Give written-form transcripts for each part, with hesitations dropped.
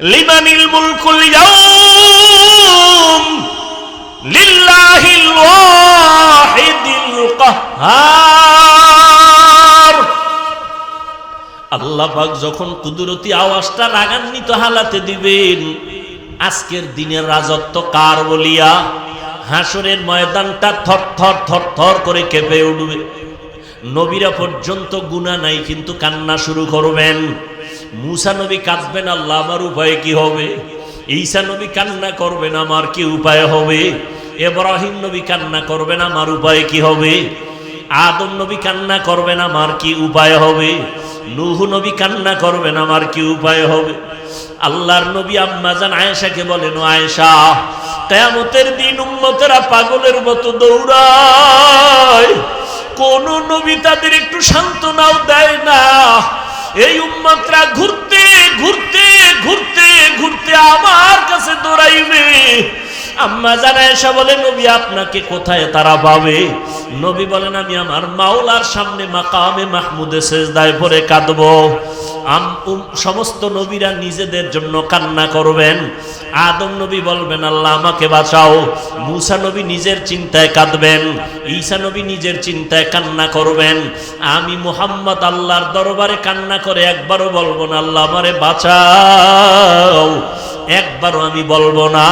লিমানিল মুলকুল ইয়াউম লিল্লাহিল ওয়াহিদিল কাহ্হার। আল্লাহ পাক যখন কুদরতি আওয়াজটা রাগান্বিত হালাতে দিবেন, আজকের দিনের রাজত্ব কার বলিয়া হাসরের ময়দানটা থরথর থরথর করে কেঁপে উঠবে। নবীরা পর্যন্ত গুনাহ নাই কিন্তু কান্না শুরু করবেন। মুসা নবী কাঁদবেন, আল্লাহ আমার উপায় কি হবে? ঈসা নবী কান্না করবেন, আমার কি উপায় হবে? ইব্রাহিম নবী কান্না করবেন, আমার উপায় কি হবে? আদম নবী কান্না করবেন, আমার কি উপায় হবে? নূহ নবী কান্না করবেন, আমার কি উপায় হবে? আল্লাহর নবী আম্মা জান আয়েশাকে বলেন, ও আয়েশা, কিয়ামতের দিন উম্মতেরা পাগলের মতো দৌড়ায়, কোন নবী তাদের একটু সান্ত্বনাও দেয় না। এই উম্মতরা ঘুরতে ঘুরতে ঘুরতে ঘুরতে আমার কাছে দৌড়াইবে। আম্মা জান আয়েশা বলে, নবী আপনাকে কোথায় তারা পাবে? নবী বলেন, আমি আমার মাওলার সামনে মাকামে মাহমুদে সিজদায় পড়ে কাঁদবো। সমস্ত নবীরা নিজেদের জন্য কান্না করবেন। আদম নবী বলবেন, আল্লাহ আমাকে বাঁচাও। মুসা নবী নিজের চিন্তায় কাঁদবেন। ঈসা নবী নিজের চিন্তায় কান্না করবেন। আমি মুহাম্মদ আল্লাহর দরবারে কান্না করে একবারও বলবো না, আল্লাহ আমারে বাঁচাও। একবারও আমি বলবো না।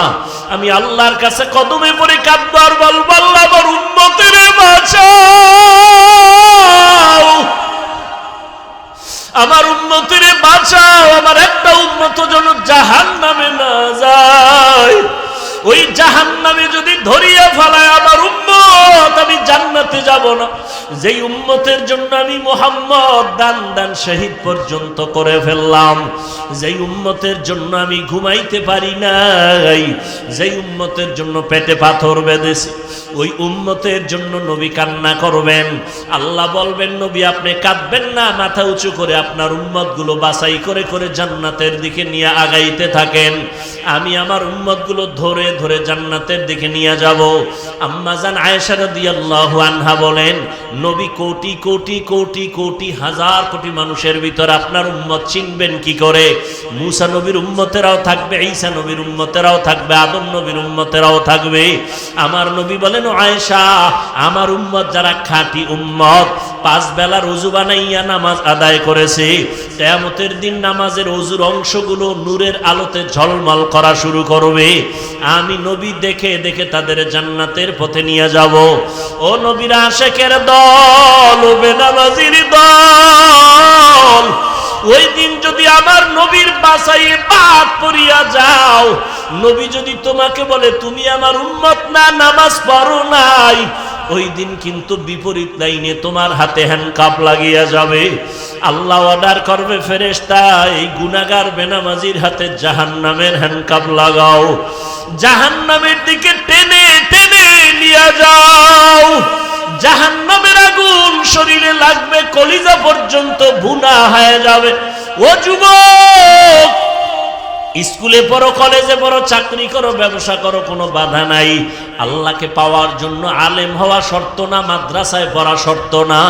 আমি আল্লাহর কাছে কদমে পড়ে কাঁদবো আর বলবো, আল্লাহ আমার উম্মতের বাঁচাও, আমার উম্মতের বাঁচাও। আমার একটা উম্মত যেন জাহান্নামে না যায়। ওই জাহান্নামে যদি ধরিয়া ফেলায় আমার উম্মত, আমি জান্নাতে যাব না। যেই উম্মতের জন্য আমি মুহাম্মদ দান শহীদ পর্যন্ত করে ফেললাম, যেই উম্মতের জন্য আমি ঘুমাইতে পারি নাই, যেই উম্মতের জন্য পেটে পাথর বেঁধেছি, ওই উম্মতের জন্য নবী কান্না করবেন। আল্লাহ বলবেন, নবী আপনি কাঁদবেন না, মাথা উঁচু করে আপনার উম্মতগুলো বাছাই করে করে জান্নাতের দিকে নিয়ে আগাইতে থাকেন। আমি আমার উম্মতগুলো ধরে ধরে জান্নাতের দিকে নিয়ে যাব। আম্মা জান আয়েশা রাদিয়াল্লাহু আনহা বলেন, নবী কোটি কোটি কোটি কোটি হাজার কোটি মানুষের ভিতর আপনার উম্মত চিনবেন কি করে? মুসা নবীর উম্মতেরাও থাকবে, ঈসা নবীর উম্মতেরাও থাকবে, আদম নবীর উম্মতেরাও থাকবে। আমার নবী বলেন, ও আয়েশা, আমার উম্মত যারা খাঁটি উম্মত, 5 বেলার ওযু বানাইয়া নামাজ আদায় করেছে, কিয়ামতের দিন নামাজের ওযুর অংশগুলো নূরের আলোতে ঝলমল করা শুরু করবে। আমি নবী দেখে দেখে তাদের জান্নাতের পথে নিয়ে যাব। ও নবীর আশিকের দল, ও বেনামাজির দল, ওই দিন যদি আমার নবীর বাসায় বাদ পড়িয়া যাও, নবী যদি তোমাকে বলে তুমি আমার উম্মত না, নামাজ পড়ো নাই, ওই দিন কিন্তু বিপরীত লাইনে তোমার হাতে হ্যান্ডকাপ লাগিয়া যাবে। আল্লাহ অর্ডার করবে, ফেরেশতা এই গুনাহগার বেনামাজির হাতে জাহান্নামের হ্যান্ডকাপ লাগাও, জাহান্নামের দিকে টেনে টেনে নিয়ে যাও। জাহান্নামের আগুন শরীরে লাগবে, কলিজা পর্যন্ত ভুনা হয়ে যাবে। ও যুবক, স্কুলে পড়ো, কলেজে পড়ো, চাকরি করো, ব্যবসা করো, কোনো বাধা নাই। আল্লাহকে পাওয়ার জন্য আলেম হওয়া শর্ত না, মাদ্রাসায় পড়া শর্ত না।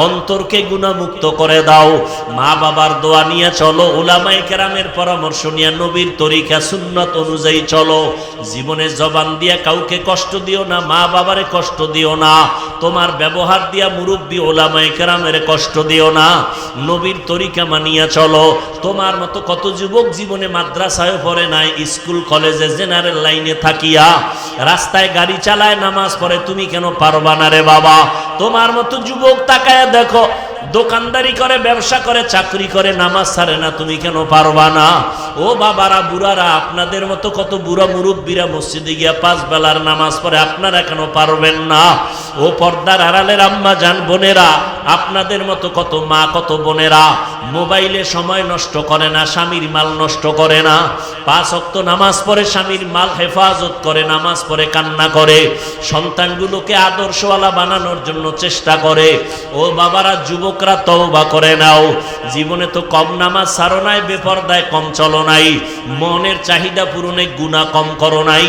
অন্তরকে গুনাহমুক্ত করে দাও। মা বাবার দোয়া নিয়ে চলো, উলামায়ে কেরামের পরামর্শ নিয়ে নবীর তরিকা সুন্নাত অনুযায়ী চলো। জীবনে জবান দিয়া কাউকে কষ্ট দিও না, মা বাবারে কষ্ট দিও না। তোমার ব্যবহার দিয়া মুরব্বী উলামায়ে কেরামের কষ্ট দিও না। নবীর তরিকা মানিয়া চলো। তোমার মতো কত যুবক জীবনে মাদ্রাসায় পড়ে নাই, স্কুল কলেজে জেনারেল লাইনে থাকিয়া রাস্তায় গাড়ি চালায়, নামাজ পড়ে, তুমি কেন পারবা না রে বাবা? তোমার মতো যুবক তাকায় দেখো, দোকানদারি করে, ব্যবসা করে, চাকরি করে, নামাজ ছাড়ে না, তুমি কেন পারবা না? ও বাবারা, বুড়ারা, আপনাদের মতো কত বুড়া মুরব্বীরা মসজিদে গিয়া 5 বেলার নামাজ পড়ে, আপনারা কেন পারবেন না? ও পর্দার আড়ালের আম্মা জান বোনেরা, আপনাদের মতো কত মা, কত বোনেরা মোবাইলে সময় নষ্ট করে না, স্বামীর মাল নষ্ট করে না, 5 ওয়াক্ত নামাজ পড়ে, স্বামীর মাল হেফাজত করে, নামাজ পড়ে, কান্না করে, সন্তানগুলোকে আদর্শওয়ালা বানানোর জন্য চেষ্টা করে। ও বাবারা, যুবকরা তওবা করে নাও। জীবনে তো কম নামাজ ছাড়ো নাই, বেপরদায় কম চলো নাই, মনের চাহিদা পূরণে গুনাহ কম করো নাই।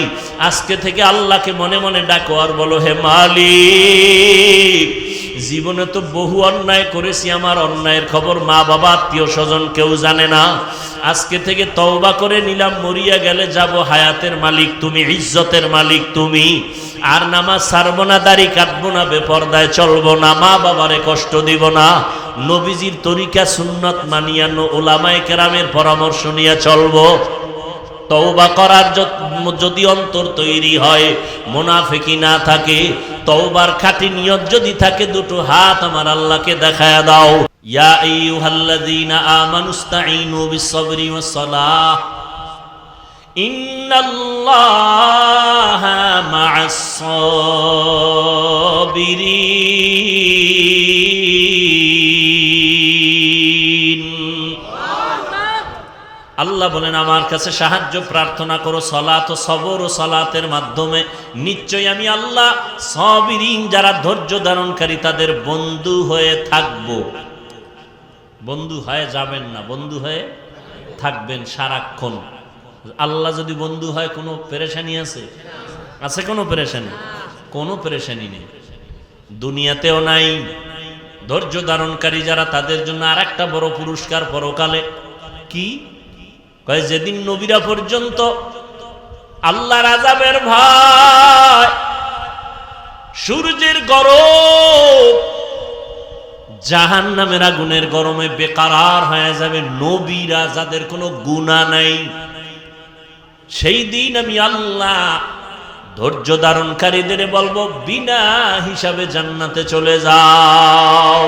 আজকে থেকে আল্লাহকে মনে মনে ডাকো আর বলো, হে মালিক, জীবনে তো বহু অন্যায় করেছি, আমার অন্যায়ের খবর মা বাবা আত্মীয় স্বজন কেউ জানে না। আজকে থেকে তওবা করে নিলাম, মরিয়া গেলে যাব, হায়াতের মালিক তুমি, ইজ্জতের মালিক তুমি। আর নামাজ ছাড়বো না, দাড়ি কাটবো না, বেপরদায় চলবো না, মা বাবারে কষ্ট দিব না, নবীজির তরিকা সুন্নত মানিয়া ওলামায়ে কেরামের পরামর্শ নিয়ে চলবো। তওবা করার যদি অন্তর তৈরি হয়, মুনাফিকি না থাকে, তওবার খাঁটি নিয়ত যদি থাকে, দুটো হাত আমার আল্লাহকে দেখায়া দাও। ইয়া আইয়ুহাল্লাযীনা আমানুস্তাঈনু বিস-সাবরি ওয়াস-সালাহ ইন্নাল্লাহা মা'আস-সাবিরিন। আল্লাহ বলেন আমার কাছে সাহায্য প্রার্থনা করো সালাত ও সবর ও সালাতের মাধ্যমে, নিশ্চয়ই আমি আল্লাহ সাবিরিন যারা ধৈর্য ধারণকারী তাদের বন্ধু হয়ে থাকব। বন্ধু হয়ে যাবেন না, বন্ধু হয়ে থাকবেন সারাক্ষণ। আল্লাহ যদি বন্ধু হয় কোনো পেরেশানি আছে? আছে কোনো পেরেশানি? কোনো পেরেশানি নেই, দুনিয়াতেও নাই। ধৈর্য ধারণকারী যারা তাদের জন্য আর একটা বড় পুরস্কার পরকালে। কি কয়? যেদিন নবীরা পর্যন্ত আল্লাহর আযাবের ভয়, সূর্যের গরম, জাহান্নামের আগুনের গরমে বেকারার হয়ে যাবে, নবীরা যাদের কোনো গুনাহ নাই, সেই দিন আমি আল্লাহ ধৈর্য ধারণকারীদের বলবো বিনা হিসাবে জান্নাতে চলে যাও।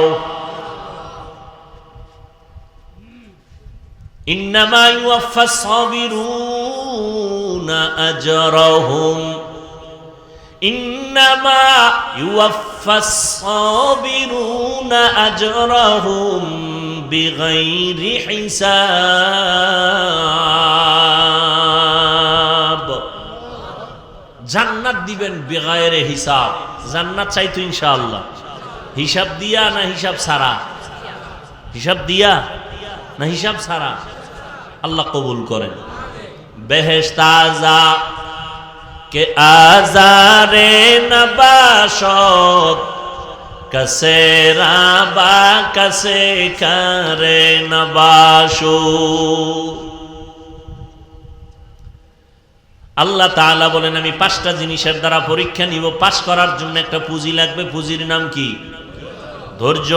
ইন্নামা ইউওয়াফাস সাবিরুনা আজরাহুম, ইন্নামা ইউওয়াফাস সাবিরুনা আজরাহুম বিগাইরি হিসাব। জান্নাত দিবেন বিগাইরে হিসাব। জান্নাত চাইতো ইনশাআল্লাহ, হিসাব দিয়া না হিসাব ছাড়া? হিসাব দিয়া না হিসাব ছাড়া? আল্লাহ কবুল করেন। বেহেশত আযা কে আজারে নবাশত, কসে রাবা কসে করে নবাশু। আল্লাহ তাআলা বলেন আমি 5টা জিনিসের দ্বারা পরীক্ষা নিব। পাস করার জন্য একটা পুঁজি লাগবে, পুঁজির নাম কি? ধৈর্য।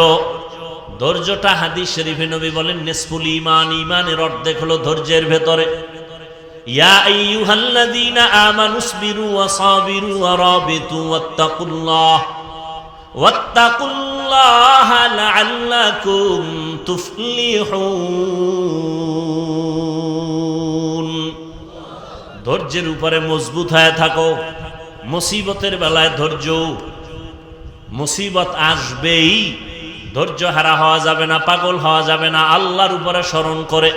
ধৈর্যটা হাদিস শরীফে নবী বলেন নিসফুল ঈমান, ঈমানের অর্ধেক হলো ধৈর্যের ভেতরে। ইয়া আইয়ুহাল্লাযীনা আমানুসবিরু ওয়া সাবিরু ওয়া রাবিতু ওয়াত্তাকুল্লাহা লাআল্লাকুম তুফলিহুন। ধৈর্যের উপরে মজবুত হয়ে থাকো। মুসিবতের বেলায় ধৈর্য, মুসিবত আসবেই, ধৈর্য হারা হওয়া যাবে না, পাগল হওয়া যাবে না। আল্লাহর উপরে স্মরণ করে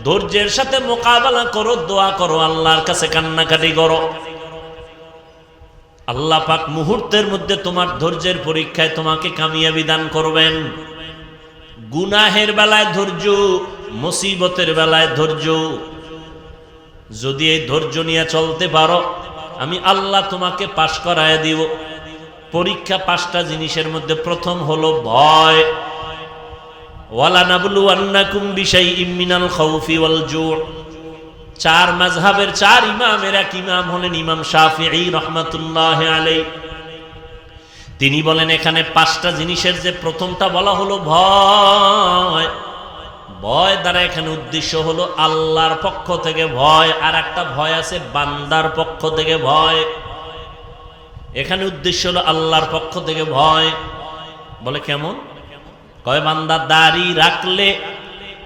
ধৈর্যের সাথে মোকাবেলা করো, দোয়া করো, আল্লাহর কাছে কান্নাকাটি করো। আল্লাহ পাক মুহূর্তের মধ্যে তোমার ধৈর্যের পরীক্ষায় তোমাকে কামিয়াবি দান করবেন। গুনাহের বেলায় ধৈর্য, মুসিবতের বেলায় ধৈর্য। যদি এই ধৈর্য নিয়ে চলতে পারো, আমি আল্লাহ তোমাকে পাশ করায় দিব। পরীক্ষা 5টা জিনিসের মধ্যে প্রথম হলো ভয়। ওয়ালা নাবলুওয়ান্নাকুম বিশাইইম মিনাল খাউফি ওয়াল জু'। 4 মাযহাবের 4 ইমামের এক ইমাম হলেন ইমাম শাফিঈ রাহমাতুল্লাহি আলাইহি। তিনি বলেন এখানে 5টা জিনিসের যে প্রথমটা বলা হলো ভয়। ভয় দ্বারা এখানে উদ্দেশ্য হলো আল্লাহর পক্ষ থেকে ভয়, আর একটা ভয় আছে বান্দার পক্ষ থেকে ভয়। এখানে উদ্দেশ্য হলো আল্লাহর পক্ষ থেকে ভয়। বলে কেমন? কয় বান্দা দাড়ি রাখলে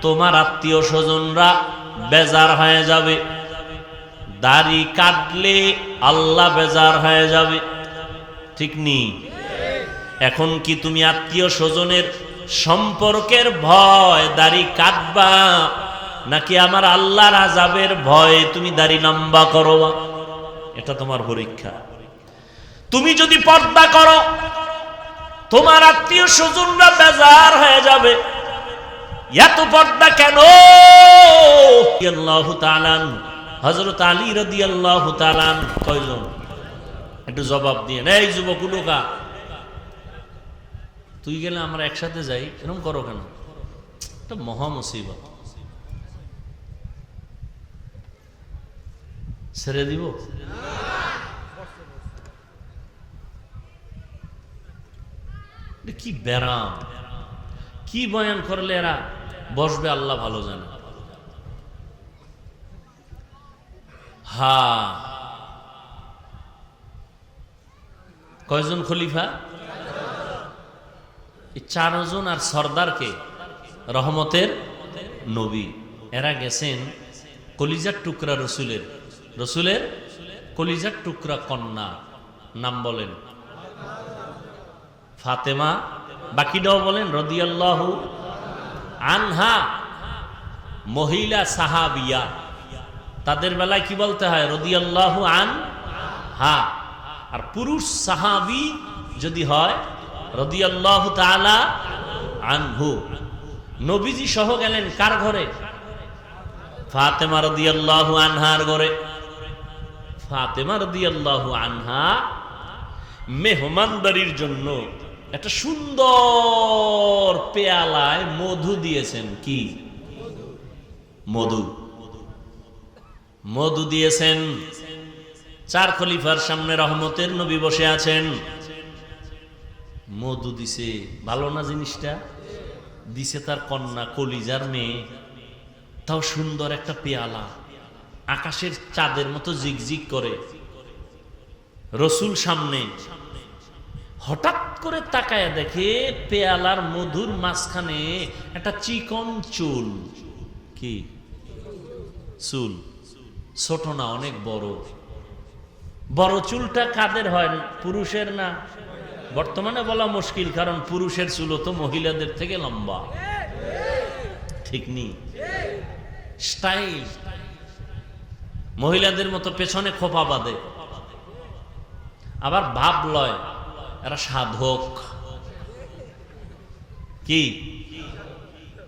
তোমার আত্মীয় স্বজনরা বেজার হয়ে যাবে, দাড়ি কাটলে আল্লাহ বেজার হয়ে যাবে। ঠিক নি? এখন কি তুমি আত্মীয় স্বজনের সম্পর্কের ভয় দাড়ি কাটবা, নাকি আমার আল্লাহর আযাবের ভয় তুমি দাড়ি লম্বা করবা? এটা তোমার পরীক্ষা। তুমি যদি পর্দা করো, তোমার আত্মীয় স্বজনরা বেজার হয়ে যাবে। এত পর্দা কেন? আল্লাহু তাআলা হযরত আলী রাদিয়াল্লাহু তাআলা কয়জন? একটু জবাব দিয়ে। এই যুবক লোকা, তুই গেলে আমরা একসাথে যাই, এরকম করো কেন? এটা মহা মুসিবত। ছেড়ে দিব? কি ব্যারাম, কি বয়ান করলে এরা বসবে আল্লাহ ভালো জানে। কয়জন খলিফা? এই 4 জন। আর সর্দারকে রহমতের নবী, এরা গেছেন কলিজার টুকরা রসুলের কলিজার টুকরা কন্যা, নাম বলেন ফাতেমা, বাকিটাও বলেন রাদিয়াল্লাহু আনহা। মহিলা সাহাবিয়া, তাদের বেলায় কি বলতে হয়? রাদিয়াল্লাহু আনহা। আর পুরুষ সাহাবী যদি হয় রাদিয়াল্লাহু তাআলা আনহু। নবীজি সহ গেলেন কার ঘরে? ফাতেমা রাদিয়াল্লাহু আনহার ঘরে। ফাতেমা রাদিয়াল্লাহু আনহা মেহমানদারির জন্য একটা সুন্দর পেয়ালায় মধু দিয়েছেন। কি মধু দিয়েছেন। 4 খলিফার সামনে রহমতের নবী বসে আছেন, মধু দিছে। ভালো না জিনিসটা? দিছে তার কন্যা, কলিজার মেয়ে, তাও সুন্দর একটা পেয়ালা, আকাশের চাঁদের মতো জিগজিগ করে। রসুল সামনে, হঠাৎ করে তাকায় দেখে পেয়ালার মধুর মাঝখানে একটা চিকন চুল। কি চুল? ছোট না, অনেক বড়। বড় চুলটা কাদের হয়? পুরুষের না? বর্তমানে বলা মুশকিল, কারণ পুরুষের চুলও তো মহিলাদের থেকে লম্বা, ঠিক নি? স্টাইল মহিলাদের মতো পেছনে খোপা বাঁধে, আবার ভাব লয় এরা সাধক। কি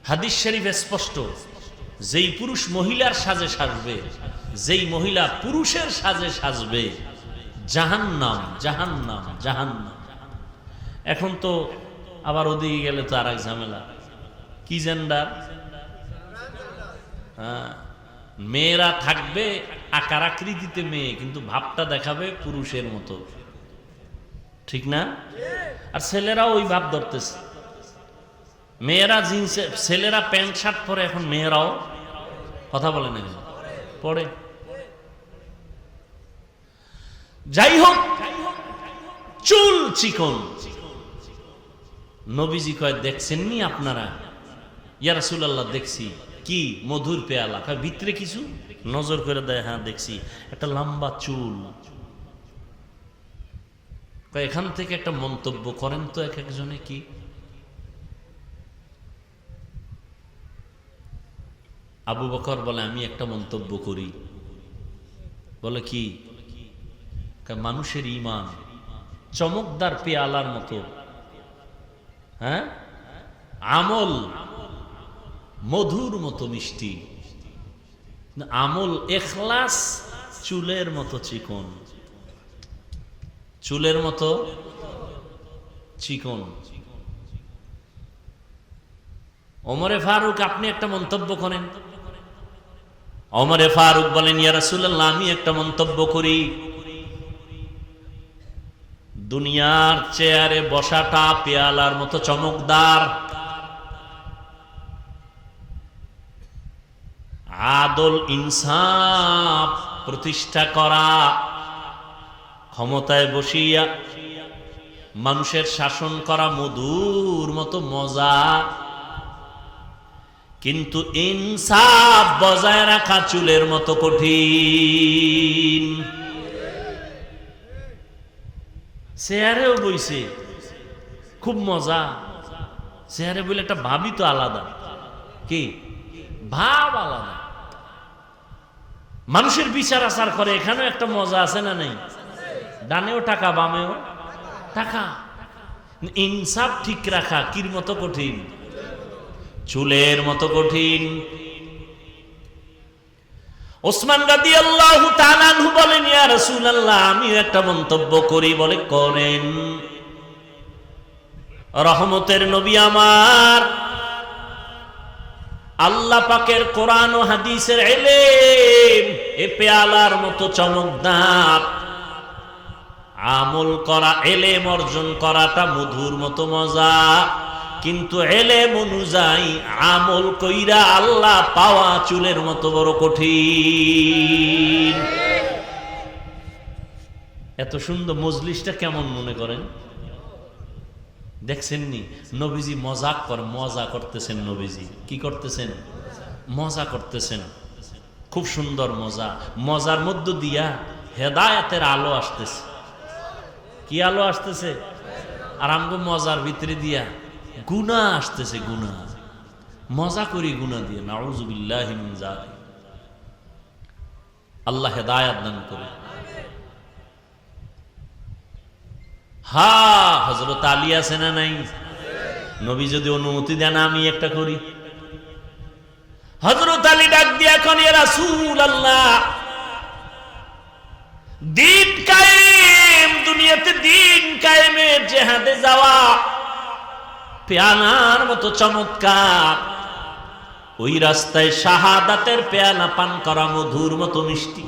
হাদিস শরীফে স্পষ্ট, যেই পুরুষ মহিলার সাজে সাজবে, যেই মহিলা পুরুষের সাজে সাজবে, জাহান্নাম জাহান্নাম জাহান্নাম। এখন তো আবার ওদিকে গেলে তো আর এক ঝামেলা। কি জেন্ডার? মেয়েরা থাকবে আকার আকৃতিতে মেয়ে, কিন্তু ভাবটা দেখাবে পুরুষের মতো, ঠিক না? আর ছেলেরাও ওই ভাব ধরতেছে। মেয়েরা জিন্স, ছেলেরা প্যান্ট শার্ট পরে, এখন মেয়েরাও, কথা বলে না পরে। যাই হোক, চুল চিকন। নবীজি কয়, দেখছেননি আপনারা? ইয়া রাসূলুল্লাহ, দেখছি। কি? মধুর পেয়ালা। ভিতরে কিছু? নজর করে দেয়, হ্যাঁ দেখছি, একটা লম্বা চুল। এখান থেকে একটা মন্তব্য করেন তো এক একজনে। কি? আবু বকর বলে, আমি একটা মন্তব্য করি। বলে কি? মানুষের ঈমান চমকদার পেয়ালার মতো, হ্যাঁ, আমল মধুর মতো মিষ্টি, আমল ইখলাস চুলের মতো চিকন, চুলের মতো চিকন। ওমরে ফারুক, আপনি একটা মন্তব্য করেন। ওমরে ফারুক বলেন, ইয়া রাসূলুল্লাহ, আমি একটা মন্তব্য করি। দুনিয়ার চেয়ারে বসাটা পেয়ালার মতো চমকদার, আদল ইনসাফ প্রতিষ্ঠা করা, ক্ষমতায় বসিয়া মানুষের শাসন করা মধুর মতো মজা, কিন্তু ইনসাফ বজায় রাখা চুলের মতো কঠিন। চেয়ারেও বইছে, খুব মজা। চেয়ারে বলে একটা ভাবই তো আলাদা। কি ভাব? আলাদা। মানুষের বিচার আচার করে, এখানেও একটা মজা আছে না নেই? ডানেও টাকা, বামেও টাকা। ইনসাফ ঠিক রাখা কির মতো কঠিন? চুলের মতো কঠিন। ওসমান রাদিয়াল্লাহু তাআলা আনহু বলেন, ইয়া রাসূলুল্লাহ, আমি একটা মন্তব্য করি। বলে, করেন। রহমতের নবী আমার, আল্লাহ পাকের কোরআন ও হাদিসের ইলম এ পেয়ালার মতো চমকদার। আমল করা, ইলম অর্জন করাটা মধুর মতো মজা, কিন্তু ইলম অনুযায়ী আমল কইরা আল্লাহ পাওয়া চুলের মতো বড় কঠিন। এত সুন্দর মজলিসটা কেমন মনে করেন? দেখছেন নি নবীজি মজাক করে, মজা করতেছেন। নবীজি কি করতেছেন? মজা করতেছেন। খুব সুন্দর মজা। মজার মধ্য দিয়া হেদায়েতের আলো আসতেছে। কি আলো আসতেছে? আর আমগো মজার ভিতরে দিয়া গুনাহ আসতেছে। গুনাহ, মজা করি গুনাহ দিয়ে। নাউযুবিল্লাহি মিন যালিক। আল্লাহ হেদায়েত দান করে। হ্যাঁ, হযরত আলী আছে না নাই? নবী যদি অনুমতি দেন আমি একটা করি। হযরত আলী ডাক দিয়ে এখন, ইয়া রাসূলুল্লাহ, দিন কায়েম, দুনিয়াতে দিন কায়েমের জিহাদে যাওয়া পেয়ালার মতো চমৎকার, ওই রাস্তায় শাহাদাতের পেয়ালা পান করা মধুর মতো মিষ্টি,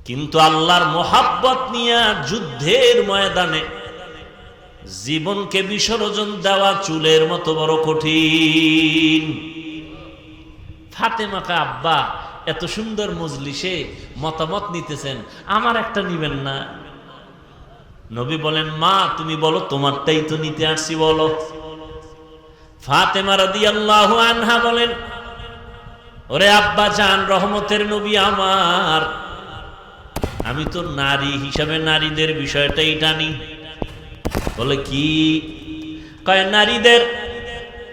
কিন্তু আল্লাহর মোহাব্বত নিয়ে যুদ্ধের ময়দানে জীবনকে বিসর্জন দেওয়া চুলের মতো বড় কঠিন। ফাতেমাকে আব্বা এত সুন্দর মজলিসে মতামত নিতেছেন, আমার একটা নিবেন না? নবী বলেন, মা তুমি বলো, তোমারটাই তো নিতে আসছি, বলো। ফাতেমা রাদিয়াল্লাহু আনহা বলেন, ওরে আব্বা জান, রহমতের নবী আমার, আমি তো নারী হিসাবে নারীদের বিষয়টাই টানি। বলে কি? কয় নারীদের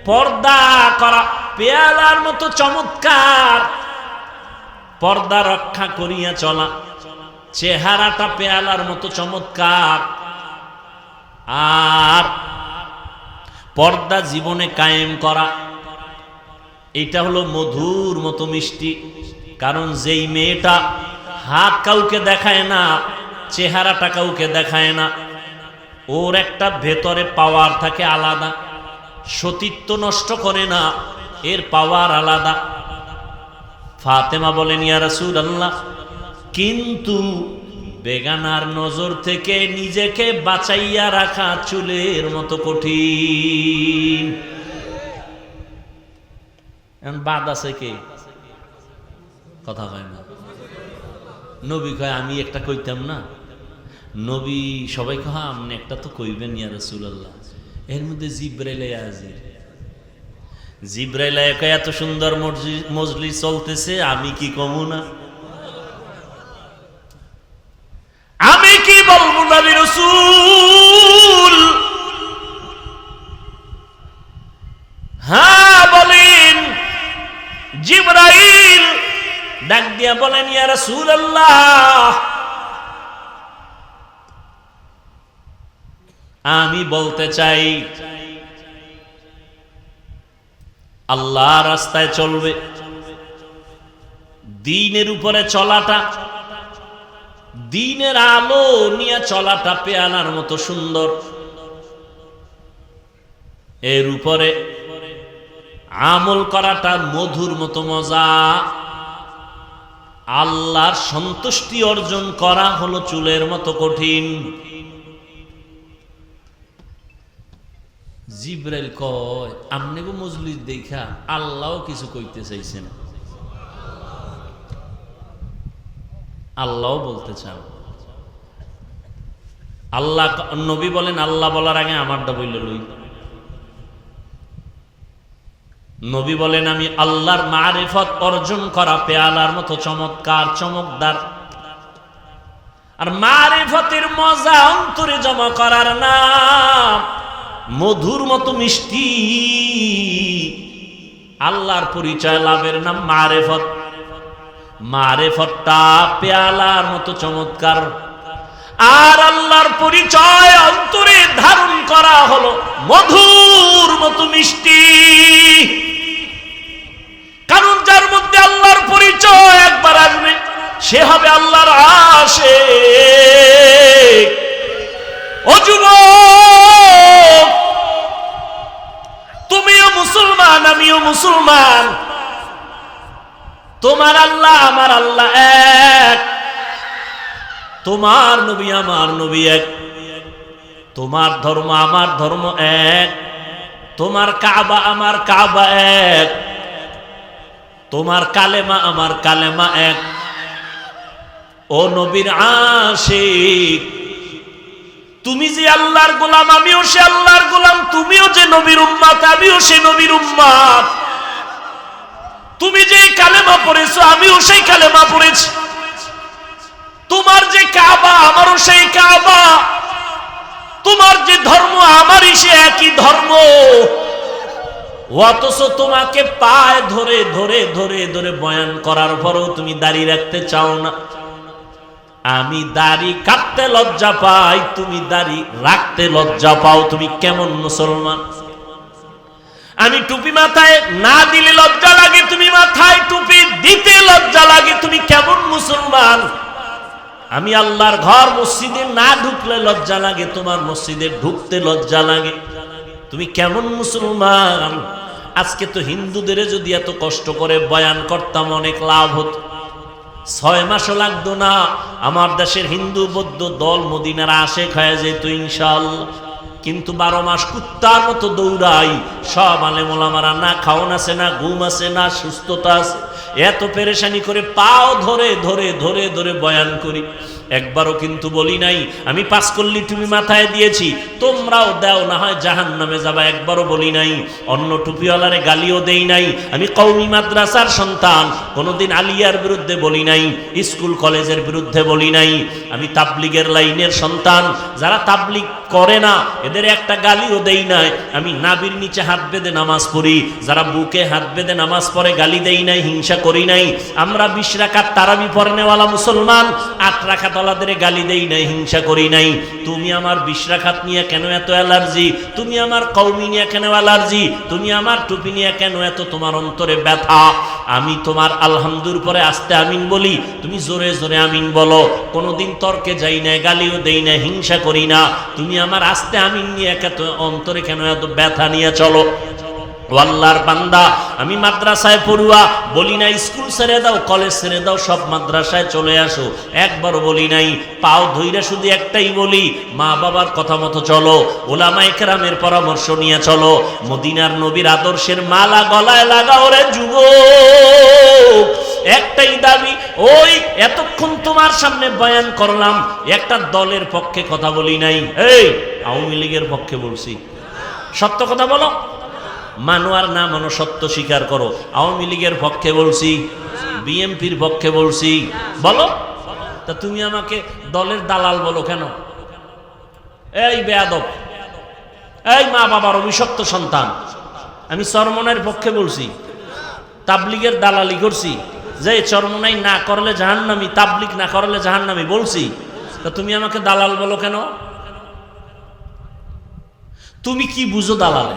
পর্দা করা পেয়ালার মতো চমৎকার, পর্দা রক্ষা করিয়া চলা, চেহারাটা পেয়ালার মতো চমৎকার, আর পর্দা জীবনে কায়েম করা এটা হলো মধুর মতো মিষ্টি। কারণ যেই মেয়েটা হাত কাউকে দেখায় না, চেহারাটা কাউকে দেখায় না, ওর একটা ভেতরে পাওয়ার থাকে আলাদা, সতীত্ব নষ্ট করে না, এর পাওয়ার আলাদা। ফাতেমা বলেন, ইয়া রাসূলুল্লাহ, কিন্তু বেগানার নজর থেকে নিজেকে বাঁচাইয়া রাখা চুলের মতো কঠিন। বাদ আছে কে? কথা হয় না। নবী কয়, আমি একটা কইতাম না? নবী সবাই কয়, আপনি একটা তো কইবেন ইয়া রাসূলুল্লাহ। এর মধ্যে জিবরাইল হাজির। জিবরাইল কয়, এত সুন্দর মজলিস চলতেছে, আমি কি কমু না? আমি কি বলবো নবী রাসূল? হ্যাঁ বলেন। জিবরাইল ডাক দিয়া বলেন, ইয়া রাসূলুল্লাহ, আমি বলতে চাই, আল্লাহ রাস্তায় চলবে, দ্বীনের উপরে চলাটা, দ্বীনের আলো নিয়ে চলাটা পেয়ালার মতো সুন্দর, এর উপরে আমল করাটা মধুর মতো মজা, আল্লাহর সন্তুষ্টি অর্জন করা হলো চুলের মতো কঠিন। জিবরাইল কয়, আমনে গো মজলিস দেখা আল্লাহও কিছু কইতে চাইছেন, আল্লাহও বলতে চান। আল্লাহ, নবী বলেন, আল্লাহ বলার আগে আমারটা বইল লই। নবী বলেন, আমি আল্লাহর মারিফত অর্জন করা পেয়ালার মতো চমৎকার, চমকদার। আর মারিফতের মজা অন্তরে জমা করার নাম মধুর মতো মিষ্টি। আল্লাহর পরিচয় লাভের নাম মারিফত। মারিফতটা পেয়ালার মতো চমৎকার, আর আল্লাহর পরিচয় অন্তরে ধারণ করা হলো মধুর মতো মিষ্টি। কারণ যার মধ্যে আল্লাহর পরিচয় একবার আসবে, সে হবে আল্লাহর আশিক। ও যুবক, মুসলমান, আমিও মুসলমান। তোমার আল্লাহ আমার আল্লাহ এক, তোমার নবী আমার নবী এক, তোমার ধর্ম আমার ধর্ম এক, তোমার কাবা আমার কাবা এক, তোমার কালেমা আমার কালেমা এক। ও নবীর আশিক, তুমি যে আল্লাহর গোলাম, আমিও সে আল্লাহর গোলাম। তুমিও যে নবীর উম্মত, আমিও সে নবীর উম্মত। তুমি যে কালেমা পড়েছো, আমিও সেই কালেমা পড়েছি। তোমার যে কাবা, আমারও সেই কাবা। তোমার যে ধর্ম, আমারই সে একই ধর্ম। অথচ তোমাকে পায়ে ধরে ধরে ধরে ধরে বয়ান করার পরেও তুমি দাঁড়িয়ে রাখতে চাও না। আমি দাড়ি কাটতে লজ্জা পাই, তুমি দাড়ি রাখতে লজ্জা পাও। তুমি কেমন মুসলমান? আমি টুপি মাথায় না দিলে লজ্জা লাগে, তুমি মাথায় টুপি দিতে লজ্জা লাগে। তুমি কেমন মুসলমান? আমি আল্লাহর ঘর মসজিদে না ঢুকলে লজ্জা লাগে, তোমার মসজিদে ঢুকতে লজ্জা লাগে। তুমি কেমন মুসলমান? আজকে তো হিন্দুদের যদি এত কষ্ট করে বয়ান করতাম অনেক লাভ হতো। 6 মাসও লাগতো না, আমার দেশের হিন্দু বৌদ্ধ দল মদিনার আশেক হয়ে যেত ইনশাআল্লাহ। কিন্তু 12 মাস কুত্তার মতো দৌড়াই। সব আলেম ওলামারা না খাওন আছে, না ঘুম আছে, না সুস্থতা আছে। এত পেরেশানি করে পাও ধরে ধরে ধরে ধরে বয়ান করি। একবারও কিন্তু বলি নাই আমি 5 কল্লি টুপি মাথায় দিয়েছি, তোমরাও দাও, না হয় জাহান্নামে যাবা। একবারও বলি নাই। অন্য টুপিওয়ালারে গালিও দেই নাই। আমি কওমি মাদ্রাসার সন্তান, কোনোদিন আলিয়ার বিরুদ্ধে বলি নাই, স্কুল কলেজের বিরুদ্ধে বলি নাই। আমি তাবলিগের লাইনের সন্তান, যারা তাবলিগ করে না এদের একটা গালিও দেই নাই। আমি নাবির নিচে হাত বেঁধে নামাজ পড়ি, যারা বুকে হাত বেঁধে নামাজ পড়ে গালি দেই নাই, হিংসা করি নাই। আমরা 20 রাকাত তারাবি পড়নেওয়ালা মুসলমান, 8 রাকাত ওয়ালাদের গালি দেই নাই, হিংসা করি নাই। তুমি আমার 20 রাকাত নিয়ে কেন এত অ্যালার্জি? তুমি আমার কওমি নিয়ে কেন অ্যালার্জি? তুমি আমার টুপি নিয়ে কেন এত তোমার অন্তরে ব্যথা? আমি তোমার আলহামদুর পরে আস্তে আমিন বলি, তুমি জোরে জোরে আমিন বলো। কোনোদিন তর্কে যাই না, গালিও দেই না, হিংসা করি না। তুমি আমার আস্তে আমিন নিয়ে এত অন্তরে কেন এত ব্যথা নিয়ে চলো? আল্লাহর বান্দা, আমি মাদ্রাসায় পড়ুয়া, বলি নাই স্কুল ছেড়ে দাও, কলেজ ছেড়ে দাও, সব মাদ্রাসায় চলে আসো। একবারও বলি নাই। পাও ধইরা শুধু একটাই বলি, মা বাবার কথা মতো চলো, ওলামায়ে কেরামের পরামর্শ নিয়ে চলো, মদিনার নবীর আদর্শের মালা গলায় লাগাও রে যুবক। একটাই দাবি, ওই এতক্ষণ তোমার সামনে বয়ান করলাম, একটা দলের পক্ষে কথা বলি নাই। এই আওয়ামী লীগের পক্ষে বলছি। সত্য কথা বলো, মানো আর না মানো, সত্য স্বীকার করো। আওয়ামী লীগের পক্ষে বলছি, বিএনপির পক্ষে বলছি, বলো। তা তুমি আমাকে দলের দালাল বলো কেন? এই বেয়াদব, এই মা বাবার অভিশপ্ত সন্তান। আমি চরমনাইয়ের পক্ষে বলছি, তাবলিগের দালালি করছি, যে চরমনাই না করলে জাহান্নামী, তাবলিগ না করলে জাহান্নামী বলছি। তা তুমি আমাকে দালাল বলো কেন? তুমি কি বুঝো দালালে?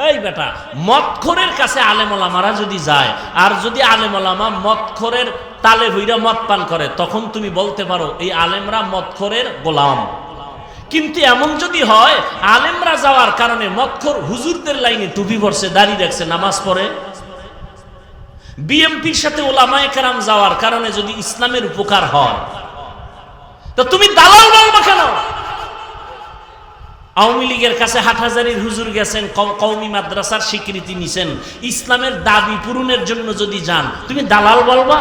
এই বেটা, মদখোরের কাছে আলেম ওলামারা যদি যায়, আর যদি আলেম ওলামা মদখোরের তালে হইরা মদ পান করে, তখন তুমি বলতে পারো এই আলেমরা মদখোরের গোলাম। কিন্তু এমন যদি হয় আলেমরা যাওয়ার কারণে মদখোর হুজুরদের লাইনে টুপি পরছে, দাড়ি রাখছে, নামাজ পড়ে, বিএমপির সাথে ওলামায়ে কেরাম যাওয়ার কারণে যদি ইসলামের উপকার হয়, তো তুমি দালাল বলবা কেন? আওয়ামী লীগের কাছে হাটহাজারীর হুজুর গেছেন, কওমি মাদ্রাসার স্বীকৃতি নিছেন, ইসলামের দাবি পূরণের জন্য যদি যান, তুমি দালাল বলবা?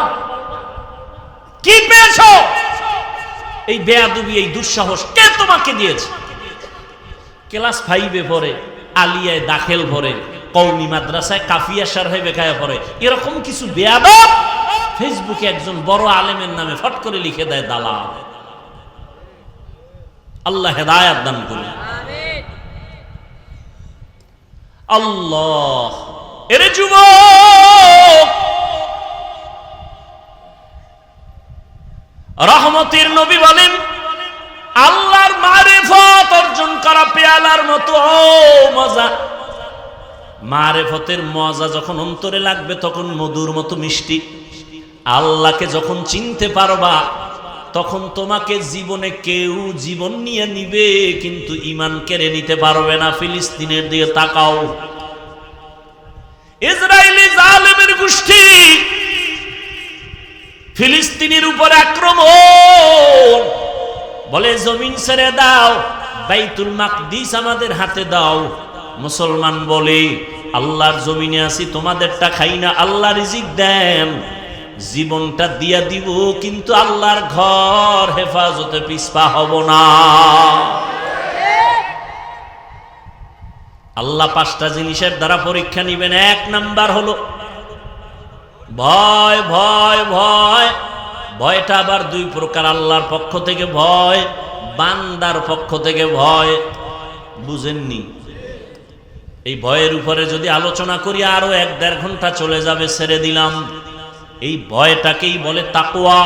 কি পেয়েছো? এই বেয়াদবি, এই দুঃসাহস কে তোমাকে দিয়েছে? ক্লাস 5-এ পড়ে, আলিয়ায় দাখিল পড়ে, কওমি মাদ্রাসায় কাফিয়া শারহে বেকায়া পড়ে, এরকম কিছু বেয়াদব ফেসবুকে একজন বড় আলেমের নামে ফট করে লিখে দেয় দালাল। আল্লাহ হেদায়েত দান করুন। আল্লাহ, এরে যুবক, রহমতের নবী বলেন, আল্লাহর মারিফত অর্জন করা পেয়ালার মতো মজা। মারিফতের মজা যখন অন্তরে লাগবে তখন মধুর মতো মিষ্টি। আল্লাহকে যখন চিনতে পারবা তখন তোমাকে জীবনে কেউ জীবন নিয়ে নিবে, কিন্তু ঈমান কেড়ে নিতে পারবে না। ফিলিস্তিনের দিকে তাকাও, ইসরায়েলি জালেমের গোষ্ঠী ফিলিস্তিনের উপর আক্রমণ, বলে জমিন ছেড়ে দাও, বাইতুল মাকদিস আমাদের হাতে দাও। মুসলমান বলে আল্লাহর জমিনে আছি, তোমাদেরটা খাই না, আল্লাহ রিজিক দেন, জীবনটা দিয়া দিব, কিন্তু আল্লাহর ঘর হেফাজতে পিছপা হব না। আল্লাহ 5টা জিনিসের দ্বারা পরীক্ষা নিবেন। 1 নাম্বার হলো ভয়। ভয় ভয় ভয়টা আবার 2 প্রকার, আল্লাহর পক্ষ থেকে ভয়, বান্দার পক্ষ থেকে ভয়। বুঝেননি? এই ভয়ের উপরে যদি আলোচনা করি আরো 1-1.5 ঘন্টা চলে যাবে, ছেড়ে দিলাম। এই ভয়টাকেই বলে তাকওয়া।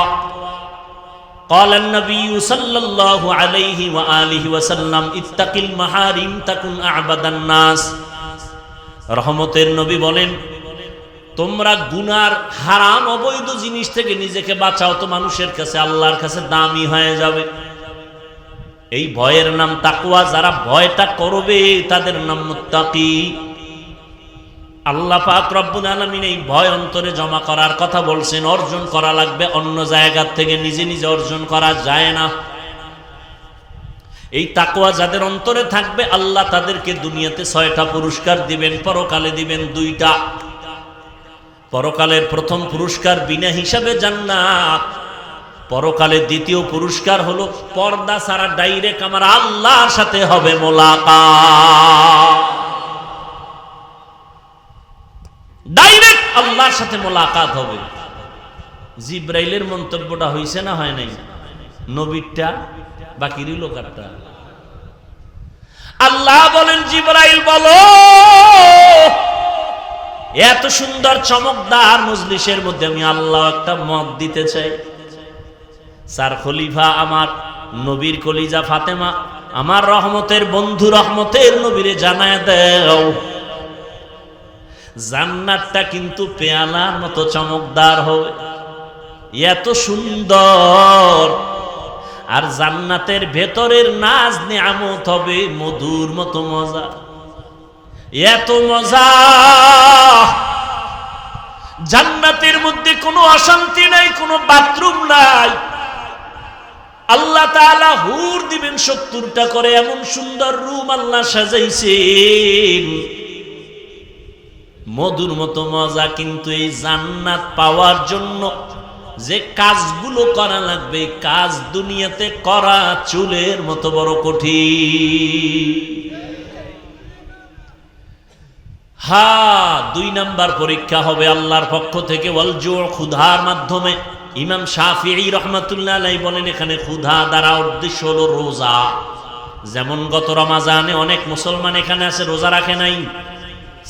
قال النبي صلى الله عليه وآله وسلم اتق المحارم تكن أعبد الناس। রহমতের নবী বলেন, তোমরা গুনার হারাম অবৈধ জিনিস থেকে নিজেকে বাঁচাও, তো মানুষের কাছে আল্লাহর কাছে দামি হয়ে যাবে। এই ভয়ের নাম তাকওয়া। যারা ভয়টা করবে তাদের নাম মুত্তাকি। আল্লাহ পাক রব্বুল আলামিন এই ভয় অন্তরে জমা করার কথা বলছেন। অর্জন করা লাগবে, অন্য জায়গা থেকে নিজে নিজে অর্জন করা যায় না। এই তাকওয়া যাদের অন্তরে থাকবে আল্লাহ তাদেরকে দুনিয়াতে 6টা পুরস্কার দিবেন, পরকালে দিবেন 2টা। পরকালের প্রথম পুরস্কার বিনা হিসাবে জান্নাত, পরকালের দ্বিতীয় পুরস্কার হলো পর্দা ছাড়া ডাইরেক্ট আমার আল্লাহর সাথে হবে মোলাকাত। ডাইরেক্ট আল্লাহর সাথে মোলাকাত হবে। জিব্রাইলের মন্তব্যটা হইছে না হয় নাই? নবীরটা বাকি রইল কারটা? আল্লাহ বলেন, জিব্রাইল বলো, এত সুন্দর চমকদার মজলিসের মধ্যে আমি আল্লাহ একটা মত দিতে চাই। 4 খলিফা আমার নবীর কলিজা ফাতেমা, আমার রহমতের বন্ধু রহমতের নবীরে জানায় দাও, জান্নাতটা কিন্তু পেয়ালার মতো চমকদার হবে, এত সুন্দর। আর জান্নাতের ভেতরের নাজ নিয়ামত হবে মধুর মতো মজা, এত মজা। জান্নাতের মধ্যে কোনো অশান্তি নাই, কোনো বাথরুম নাই। আল্লাহ তাআলা হুর দিবেন 70টা করে, এমন সুন্দর রুম আল্লাহ সাজাইছেন, মধুর মতো মজা। কিন্তু এই জান্নাত পাওয়ার জন্য যে কাজগুলো করা লাগবে, কাজ দুনিয়াতে করা চুলের মতো বড় কঠিন। হ্যাঁ, 2 নাম্বার পরীক্ষা হবে আল্লাহর পক্ষ থেকে, ওয়াল জু, ক্ষুধার মাধ্যমে। ইমাম শাফিঈ রাহমাতুল্লাহ আলাইহি বলেন, এখানে ক্ষুধা দ্বারা উদ্দেশ্য হলো রোজা। যেমন গত রমাজানে অনেক মুসলমান এখানে আছে রোজা রাখে নাই,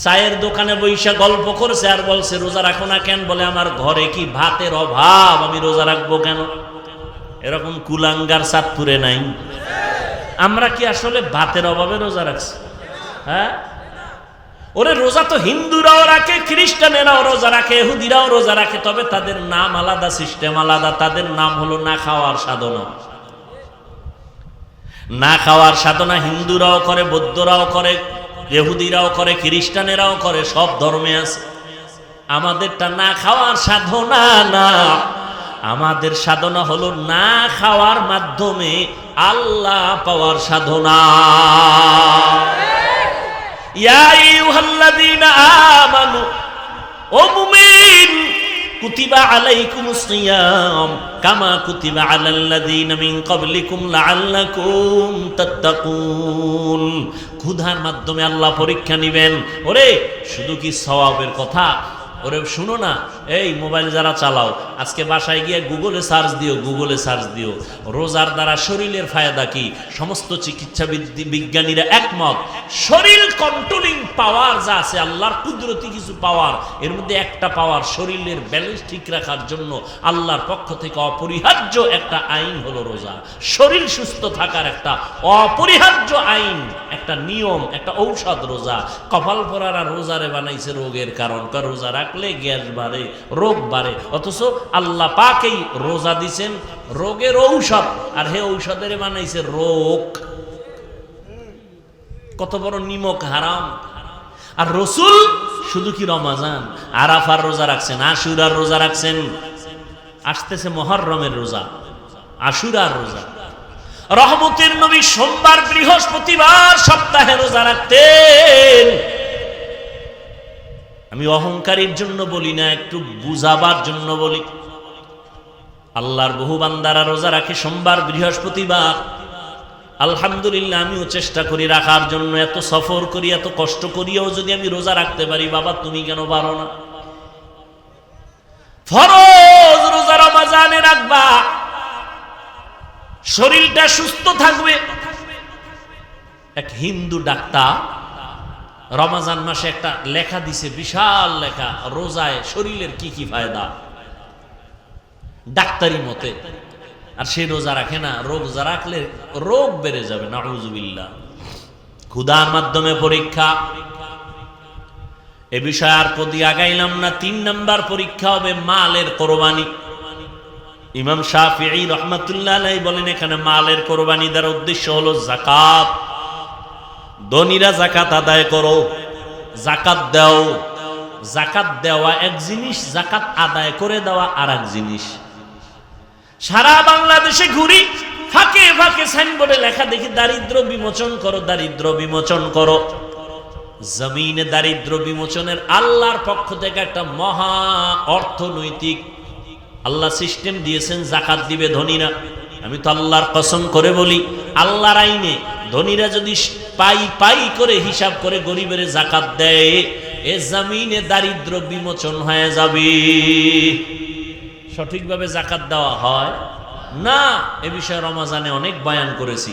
চায়ের দোকানে বৈশা গল্প করছে আর বলছে রোজা রাখো না কেন? বলে আমার ঘরে কি ভাতের অভাব, আমি রোজা রাখবো কেন? এরকম কুলাঙ্গার চাঁদপুরে নাই? আমরা কি আসলে ভাতের অভাবে রোজা রাখছি? হ্যাঁ, ওরে রোজা তো হিন্দুরাও রাখে, খ্রিস্টানেরাও রোজা রাখে, ইহুদিরাও রোজা রাখে, তবে তাদের নাম আলাদা, সিস্টেম আলাদা। তাদের নাম হলো না খাওয়ার সাধনা। না খাওয়ার সাধনা হিন্দুরাও করে, বৌদ্ধরাও করে, ইহুদিরাও করে, খ্রিস্টানেরাও করে, সব ধর্মে আছে। আমাদেরটা না খাওয়ার সাধনা না, আমাদের সাধনা হলো না খাওয়ার মাধ্যমে আল্লাহ পাওয়ার সাধনা। ইয়া আইয়ুহাল্লাযীনা আমানু, ও মুমিন, কুতিবা আলাইকুমুস সিয়াম কামা কুতিবা আলাল্লাযীনা মিন ক্বাবলিকুম লাআল্লাকুম তাত্তাকুন। ক্ষুধার মাধ্যমে আল্লাহ পরীক্ষা নিবেন। ওরে শুধু কি সওয়াবের কথা? ওরে শুনো না, এই মোবাইল যারা চালাও, আজকে বাসায় গিয়ে গুগলে সার্চ দিও, গুগলে সার্চ দিও রোজার দ্বারা শরীরের ফায়দা কি। সমস্ত চিকিৎসা বিজ্ঞানীরা একমত, শরীর কন্ট্রোলিং পাওয়ার যা আছে, আল্লাহর কুদরতি কিছু পাওয়ার, এর মধ্যে একটা পাওয়ার শরীরের ব্যালেন্স ঠিক রাখার জন্য আল্লাহর পক্ষ থেকে অপরিহার্য একটা আইন হলো রোজা। শরীর সুস্থ থাকার একটা অপরিহার্য আইন, একটা নিয়ম, একটা ঔষধ রোজা। কপাল পরারা রোজারে বানাইছে রোগের কারণ, রোজা রাখলে গ্যাস বাড়ে, রোগ বাড়ে, অথচ আল্লাহ পাক এই রোজা দিছেন রোগের ঔষধ, আর হে ঔষধের বানাইছে রোগ। কত বড় নিমক হারাম। আর রসুল শুধু কি রমাজান, আরাফার রোজা রাখছেন, আশুরার রোজা রাখছেন, আসতেছে মুহররমের রোজা, আশুরার রোজা। রহমতের নবী সোমবার বৃহস্পতিবার সপ্তাহে রোজা রাখতেন। আমি অহংকারের জন্য বলি না, একটু বুঝাবার জন্য বলি। আল্লাহর বহু বান্দারা রোজা রাখে সোমবার বৃহস্পতিবার। আলহামদুলিল্লাহ, আমিও চেষ্টা করি রাখার জন্য। এত সফর করি, এত কষ্ট করিও যদি আমি রোজা রাখতে পারি, বাবা তুমি কেন পারো না? ফরজ রোজা রমজানে রাখবা, শরীরটা সুস্থ থাকবে। এক হিন্দু ডাক্তার রমজান মাসে একটা লেখা দিছে, বিশাল লেখা, রোজায় শরীরের কি কি ফায়দা ডাক্তারি মতে। আর সে রোজা রাখে না, রোজা রাখলে রোগ বেড়ে যাবে, নাউযুবিল্লাহ। ক্ষুধার মাধ্যমে পরীক্ষা, এ বিষয়ে আর কদি আগাইলাম না। 3 নাম্বার পরীক্ষা হবে মালের কোরবানি। ইমাম শাফিঈ রাহমাতুল্লাহ আলাইহি বলেন, এখানে মালের কোরবানি দেওয়ার উদ্দেশ্য হলো যাকাত। ধনীরা যাকাত আদায় করো, যাকাত দাও। যাকাত দেওয়া এক জিনিস, যাকাত আদায় করে দেওয়া আর এক জিনিস। সারা বাংলাদেশে ঘুরি, ফাঁকে ফাঁকে সাইনবোর্ডে লেখা দেখি, দারিদ্র বিমোচন করো, দারিদ্র বিমোচন করো। জমিনে দারিদ্র বিমোচনের আল্লাহর পক্ষ থেকে একটা মহা অর্থনৈতিক আল্লাহ সিস্টেম দিয়েছেন, যাকাত দিবে ধনীরা। আমি তো আল্লাহর কসম করে বলি, আল্লাহর আইনে ধনীরা যদি পাই পাই করে হিসাব করে গরিবের যাকাত দেয়, এ জমিনে দারিদ্র বিমোচন হয়ে যাবে। সঠিকভাবে যাকাত দেওয়া হয় না, এ বিষয়ে রমজানে অনেক বয়ান করেছি।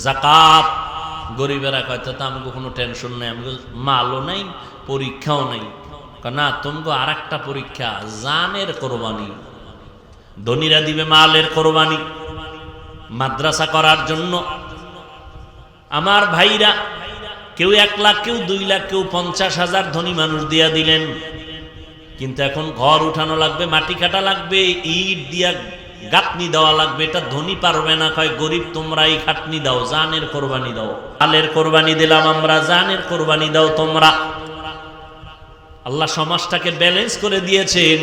যাকাত গরিবেরা কয়, তো আমাকে কোনো টেনশন নাই, আমাকে মালও নাই, পরীক্ষাও নাই। না, তোমাকে আর একটা পরীক্ষা, জানের কোরবানি। ধনীরা দিবে মালের কোরবানি মাদ্রাসা করার জন্য। আমার ভাইরা কেউ 1 লাখ, কেউ 2 লাখ, কেউ 50,000 ধনী মানুষ দিয়া দিলেন। কিন্তু এখন ঘর উঠানো লাগবে, মাটি কাটা লাগবে, ইট দিয়া গাঁথনি দেওয়া লাগবে। এটা ধনী পারবে না, কয় গরিব তোমরা এই খাটনি দাও, জানের কোরবানি দাও। মালের কোরবানি দিলাম আমরা, জানের কোরবানি দাও তোমরা। আল্লাহ সমাজটাকে ব্যালেন্স করে দিয়েছেন।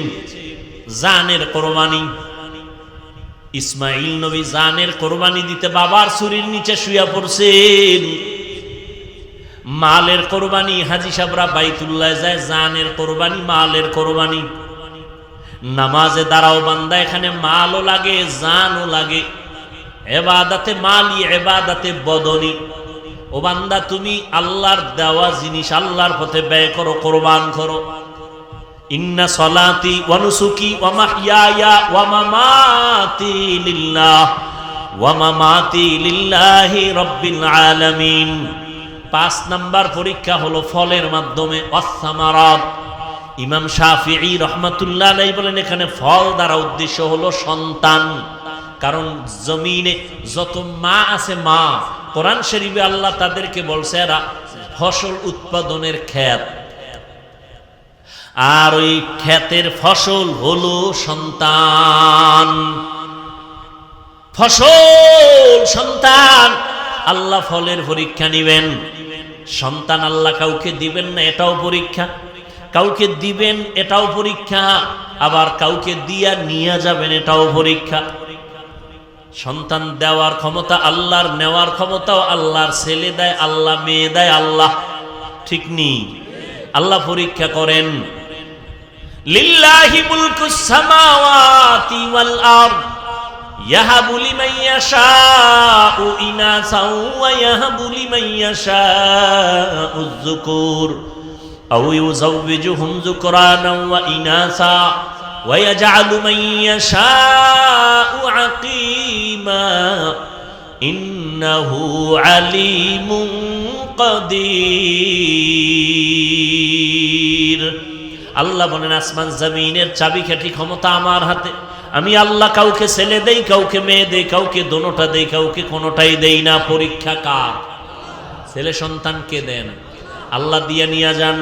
জানের কোরবানি, ইসমাইল নবী জানের কোরবানি দিতে বাবার ছুরির নিচে শুয়ে পড়ছেন। মালের কোরবানি, হাজী সাহেবরা বাইতুল্লাহ যায়, জানের কোরবানি, মালের কোরবানি। নামাজে দাঁড়াও বান্দা, এখানে মালও লাগে, জানও লাগে। ইবাদতে মালি, ইবাদতে বদনি। ও বান্দা, তুমি আল্লাহর দেওয়া জিনিস আল্লাহর পথে ব্যয় করো, কোরবান করো। ইন্না সলাতি ওয়া নুসুকি ওয়া মাহইয়ায়া ওয়া মামাতি লিল্লাহ ওয়া মামাতি লিল্লাহি রাব্বিল আলামিন। 5 নাম্বার পরীক্ষা হলো ফলের মাধ্যমে, ওয়াসসামারাত। ইমাম শাফিঈ রাহমাতুল্লাহ আলাইহি বলেন, এখানে ফল দ্বারা উদ্দেশ্য হলো সন্তান। কারণ জমিনে যত মা আছে, মা, কোরআন শরীফে আল্লাহ তাদেরকে বলছে এরা ফসল উৎপাদনের ক্ষেত, আর ওই ক্ষেতের ফসল হলো সন্তান। ফসল সন্তান, আল্লাহ ফলের পরীক্ষা নিবেন। সন্তান আল্লাহ কাউকে দিবেন না, এটাও পরীক্ষা। কাউকে দিবেন, এটাও পরীক্ষা। আবার কাউকে দিয়া নিয়ে যাবেন, এটাও পরীক্ষা। সন্তান দেওয়ার ক্ষমতা আল্লাহর, নেওয়ার ক্ষমতাও আল্লাহর। ছেলে দেয় আল্লাহ, মেয়ে দেয় আল্লাহ, ঠিক নি? আল্লাহ পরীক্ষা করেন। লিল্লাহি মুলকুস সামাওয়াতি ওয়াল আরদ ইয়াহাবু লিমান ইয়াশাউ ইনাসাও ওয়া ইয়াহাবু লিমান ইয়াশাউ যুকুর আও ইউযাওবিজুহুম যুকরানাও ওয়া ইনাসা ওয়া ইয়াজআলু মান ইয়াশাউ আকিমা ইন্নাহু আলিমুন কাদির। আল্লাহ বলেন, আসমান জমিনের চাবিকাঠি ক্ষমতা আমার হাতে। আমি আল্লাহ কাউকে ছেলে দেই, কাউকে মেয়ে দেই, কাউকে দোনোটা দেই, কাউকে কোনোটাই দেই না। পরীক্ষা কার? ছেলে সন্তানকে দেন, আল্লাহ দিয়ে নিয়ে যান।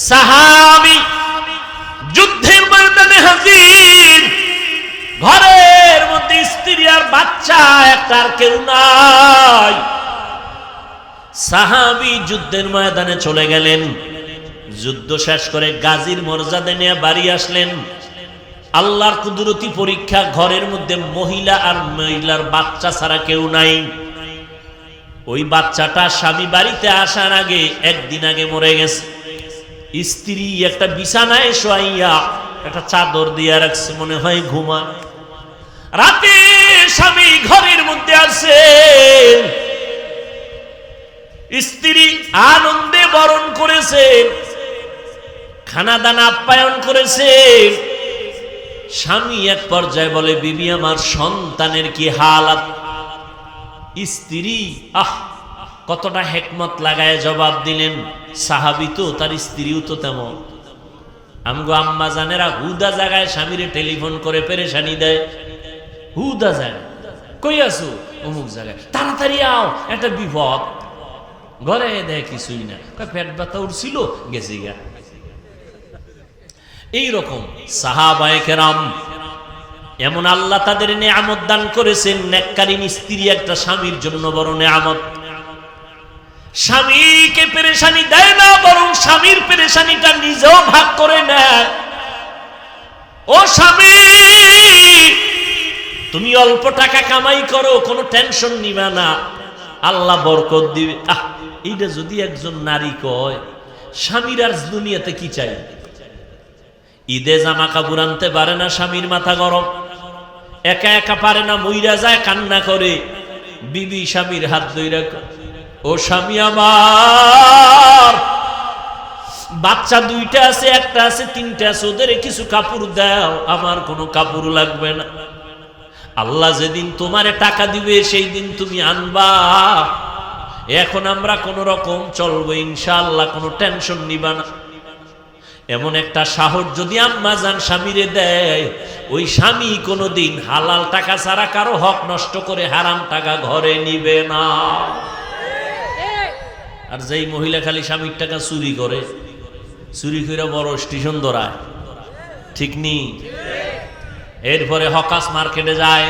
সাহাবী যুদ্ধের ময়দানে হাজির, ঘরের মধ্যে স্ত্রী আর বাচ্চা, একটা আর কেউ নাই। সাহাবী যুদ্ধের ময়দানে চলে গেলেন। যুদ্ধ শেষ করে গাজীর মর্যাদা নিয়ে বাড়ি আসলেন। আল্লাহর কুদরতি পরীক্ষা, ঘরের মধ্যে মহিলা আর মহিলার বাচ্চা ছাড়া কেউ নাই। ওই বাচ্চাটা স্বামী বাড়িতে আসার আগে একদিন আগে মরে গেছে। স্ত্রী একটা বিছানায় শোয়াইয়া একটা চাদর দিয়ে রাখছে, মনে হয় ঘুমা। রাতে স্বামী ঘরের মধ্যে আছে, স্ত্রী আনন্দে বরণ করেছে, খানা দানা আপ্যায়ন করেছে। স্বামী এক পর্যায়ে বলে, বিবি আমার সন্তানের কি হালাত? স্ত্রী কতটা হেকমত লাগায় জবাব দিলেন। সাহাবী তো, তার স্ত্রীও তো তেমন। আমগো আম্মা জানেরা হুদা জায়গায় স্বামীরে টেলিফোন করে পেরেশানি দেয়। হুদা যায়, কই আছো? অমুক জায়গায়, তাড়াতাড়ি আও, একটা বিপদ। ঘরে দেয় কিছুই না, পেট ব্যথা উঠছিল, গেছি গা। এইরকম সাহাবায়ে কেরাম, এমন আল্লাহ তাদের নেয়ামত দান করেছেন। নেককারী স্ত্রী একটা স্বামীর জন্য বড় নেয়ামত। স্বামীকে পেরেশানি দেয় না, বরং স্বামীর পেরেশানিটা নিজেও ভাগ করে নেয়। ও স্বামী, তুমি অল্প টাকা কামাই করো, কোনো টেনশন নিবা না, আল্লাহ বরকত দিবে। এইটা যদি একজন নারী কয়, স্বামীর আর দুনিয়াতে কি চাই? ঈদে জামা কাপড় আনতে পারে না, স্বামীর মাথা গরম, একা একা পারে না, মইরা যায়, কান্না করে। বিবি স্বামীর হাত ধইরা, ও স্বামী আমার, বাচ্চা দুইটা আছে, একটা আছে, তিনটা আছে, ওদের কিছু কাপড় দাও, আমার কোনো কাপড় লাগবে না। আল্লাহ যেদিন তোমারে টাকা দিবে সেই দিন তুমি আনবা। এখন আমরা কোন রকম চলবো ইনশাআল্লাহ, কোনো টেনশন নিবা না। এমন একটা সাহস যদি আম্মা জান স্বামীরে দেয়, ওই স্বামী কোনোদিন হালাল টাকা ছাড়া কারো হক নষ্ট করে হারাম টাকা ঘরে নিবে না। আর যেই মহিলা খালি স্বামীর টাকা চুরি করে, চুরি করে বড় স্টেশন ধরায়, ঠিক নি? এরপরে হকাস মার্কেটে যায়,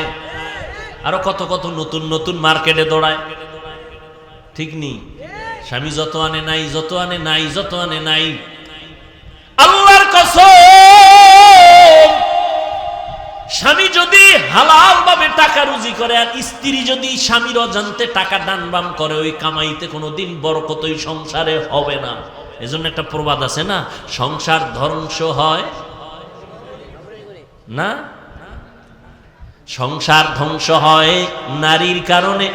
আরো কত কত নতুন নতুন মার্কেটে দৌড়ায়, ঠিক নি? স্বামী যত আনে নাই, যত আনে নাই, যত আনে নাই। আল্লাহর কসম, স্বামী যদি হালাল ভাবে টাকা রুজি করে আর স্ত্রী যদি স্বামীর অজান্তে টাকা দান বাম করে, ওই কামাইতে কোনোদিন বরকত ওই সংসারে হবে না। এজন্য একটা প্রবাদ আছে না, সংসার ধ্বংস হয় না, সংসার ধ্বংস হয় নারীর কারণে,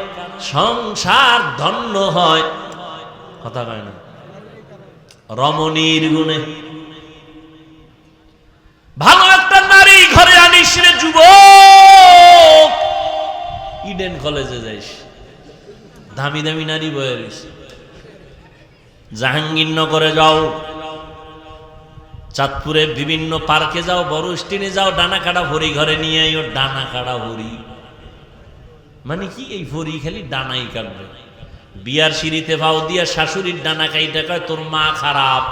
সংসার ধন্য হয়, কথা কয় না, রমণীর গুণে। ভালো একটা নারী ঘরে আনিস রে যুবক, ইডেন কলেজে যাইস, দামি দামি নারী বয়ে রইস, জাহাঙ্গীরনগরে যাও, চাঁদপুরে বিভিন্ন পার্কে যাও, বড় স্টেনে যাও, ডানা কাটা ভরি ঘরে নিয়ে আইও। ডানা কাটা ভরি মানে কি? এই ভরি খালি ডানাই কাটবে। বিয়ার সিঁড়িতে ভাও দিয়া শাশুড়ির ডানা কাইটা কয় তোর মা খারাপ,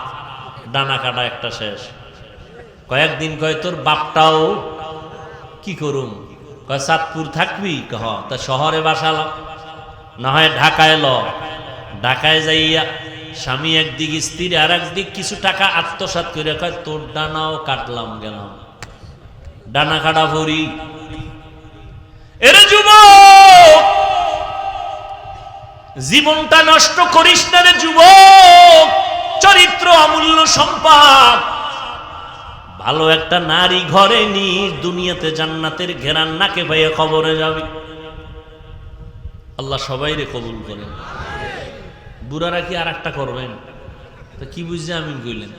ডানা কাটা একটা শেষ। কয়েকদিন কয় তোর বাপটাও কি করুম, কয় চাঁদপুর থাকবি, কহ তা শহরে বাসাল, না হয় ঢাকায় ল। ঢাকায় যাইয়া স্বামী একদিক, স্ত্রী আর একদিক, কিছু টাকা আত্মসাৎ করে কয় তোর ডানাও কাটলাম গেলাম, ডানা কাটা ভরি। এরে যুবক, জীবনটা নষ্ট করিস না রে যুবক, চরিত্র অমূল্য সম্পদ। ভালো একটা নারী ঘরে নি, দুনিয়াতে জান্নাতের ঘেরান নাকে ভাইয়া কবরে যাবে। আল্লাহ সবাইরে কবুল করেন। বুড়ারা কি আর একটা করবেন? তো কি বুঝছে আমিন কইলেন?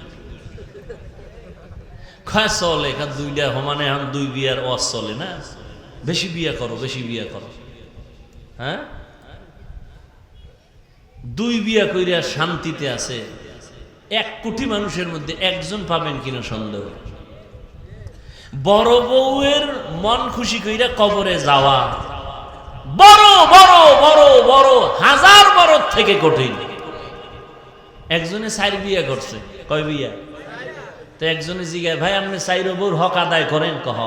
খায় চলে দুইটা সমানে, এখন দুই বিয়ার ওয়াজ চলে না, বেশি বিয়া করো, বেশি বিয়া করো। হ্যাঁ, দুই বিয়া কইরা শান্তিতে আছে 1 কোটি মানুষের মধ্যে একজন পাবেন কিনা সন্দেহ। বড় বউয়ের মন খুশি কইরা কবরে যাওয়া বড় বড় বড় বড় হাজার বড় থেকে কঠিন। একজনে 4 বিয়া করছে, কয় বিয়া? তো একজনে জিগায়, ভাই আপনি 4 বউর হক আদায় করেন? কহ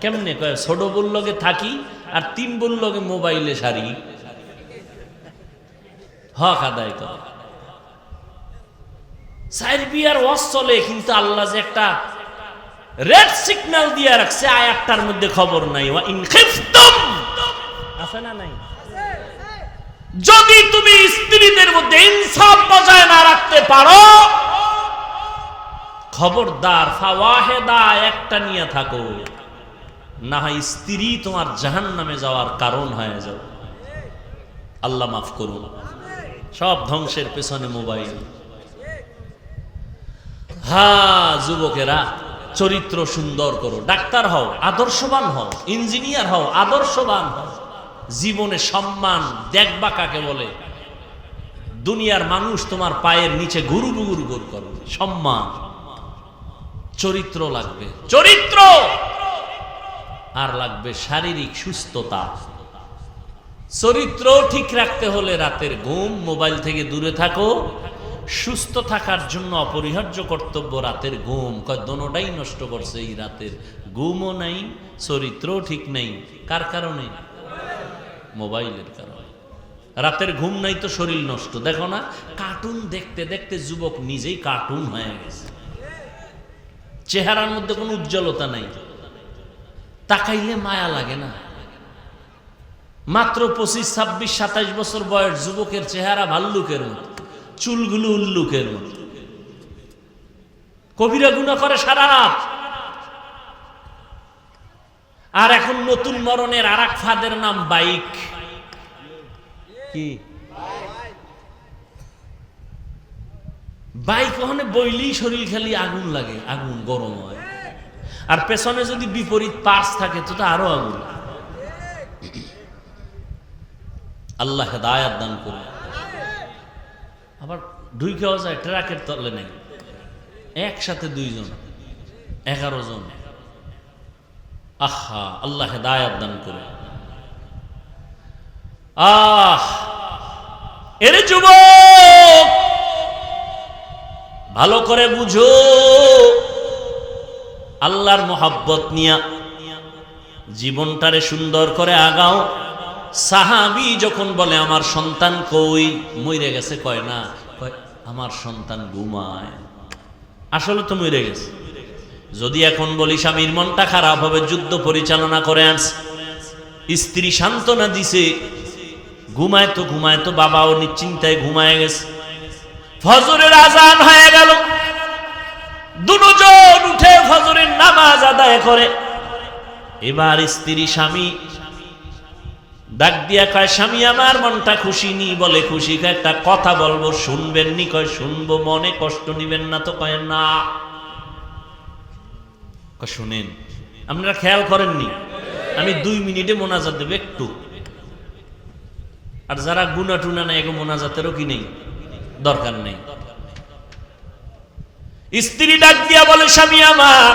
কেমনে? কয় ছোট বউর লগে থাকি আর 3 বউর লগে মোবাইলে সারি, হক আদায় করে। সাইরবিয়ার ওয়াজ চলে, কিন্তু আল্লাহ যে একটা রেড সিগন্যাল দিয়ে রাখছে আয়াতটার মধ্যে খবর নাই। ওয়া ইন খিফতুম, আছে না নাই? যদি তুমি স্ত্রীদের মধ্যে ইনসাফ বজায় না রাখতে পারো, খবরদার ফাওয়াহেদা একটা নিয়ে থাকো, না হয় স্ত্রী তোমার জাহান্নামে যাওয়ার কারণ হয়ে যাবে। আল্লাহ মাফ করুন। সব ধ্বংসের পেছনে মোবাইল। হ্যাঁ যুবকেরা, চরিত্র সুন্দর করো, ডাক্তার হও, আদর্শবান হও, ইঞ্জিনিয়ার হও, আদর্শবান হও, জীবনে সম্মান দেখবা কাকে বলে। দুনিয়ার মানুষ তোমার পায়ের নিচে গুরু গুরু গুরু করবে, সম্মান। চরিত্র লাগবে, চরিত্র। আর লাগবে শারীরিক সুস্থতা। চরিত্র ঠিক রাখতে হলে রাতের ঘুম, মোবাইল থেকে দূরে থাকো। সুস্থ থাকার জন্য অপরিহার্য কর্তব্য রাতের ঘুম। দোনোটাই নষ্ট করছে এই রাতের ঘুমও নাই, চরিত্রও ঠিক নেই। কার কারণে? মোবাইলের কারণে। রাতের ঘুম নাই তো শরীর নষ্ট। দেখো না, কার্টুন দেখতে দেখতে যুবক নিজেই কার্টুন হয়ে গেছে। চেহারার মধ্যে কোনো উজ্জ্বলতা নাই, তাকাইলে মায়া লাগে না। মাত্র 25, 26, 27 বছর বয়স যুবকের চেহারা ভাল্লুকের মতো, চুলগুলো উল্লুকের মতো। কবিরা গুনাহ করে সারা রাত। আর এখন নতুন মরণের আর এক ফাঁদের নাম বাইক। কি বাইক? ওখানে বইলেই শরীর খালি আগুন লাগে, আগুন গরম হয়। আর পেছনে যদি বিপরীত পার্স থাকে তো আরো আগুন। আল্লাহ হেদায়েত দান করুন। আবার ঢুকেও যায় ট্রাকের তলে নেই, একসাথে 2 জন, 11 জন। আহা, আল্লাহ হেদায়েত দান করুন। এরে যুবক, ভালো করে বুঝো, আল্লাহর মোহাব্বত নিয়া জীবনটারে সুন্দর করে আগাও। সাহাবী যখন বলে আমার সন্তান কই, মরে গেছে, কয় না, কয় আমার সন্তান ঘুমায়। আসলে তো মরে গেছে। যদি এখন বলি স্বামীর মনটা খারাপ হবে, যুদ্ধ পরিচালনা করে আনছে, স্ত্রী সান্ত্বনা দিছে, ঘুমায় তো বাবাও নিশ্চিন্তায় ঘুমায় গেছে। ফজরের আজান হয়ে গেল, দুজন উঠে ফজরের নামাজ আদায় করে। এবার স্ত্রী স্বামী ডাক দিয়া কয়, স্বামী আমার মনটা খুশি নি। বলে খুশি? একটা কথা বলবো, শুনবেন নি? কয় শুনবো। মনে কষ্ট নিবেন না তো? কয় না। শুনেন, আপনারা খেয়াল করেননি, আমি 2 মিনিটে মোনাজাত দেব একটু। আর যারা গুনা টুনা নেই, এগো মোনাজাতেরও কি নেই, দরকার নেই। স্ত্রী ডাক দিয়া বলে, স্বামী আমার,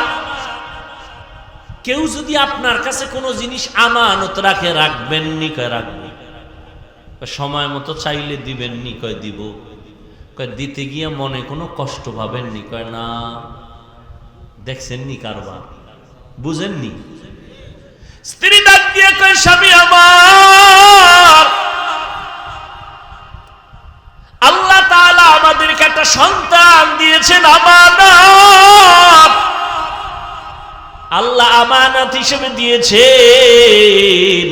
কেউ যদি আপনার কাছে কোনো জিনিস আমানত রাখে, রাখবেন নি? কয় রাখবো। সময় মতো চাইলে দিবেন নি? কয় দিব। কয় দিতে গিয়ে মনে কোনো কষ্ট পাবেন নি? কয় না। দেখছেন নি কারবার, বুঝেননি? স্ত্রী ডাক দিয়ে কয়, স্বামী আমার, আল্লাহ তাআলা আমাদেরকে একটা সন্তান দিয়েছেন, আমানত। আল্লাহ আমানত হিসেবে দিয়েছেন।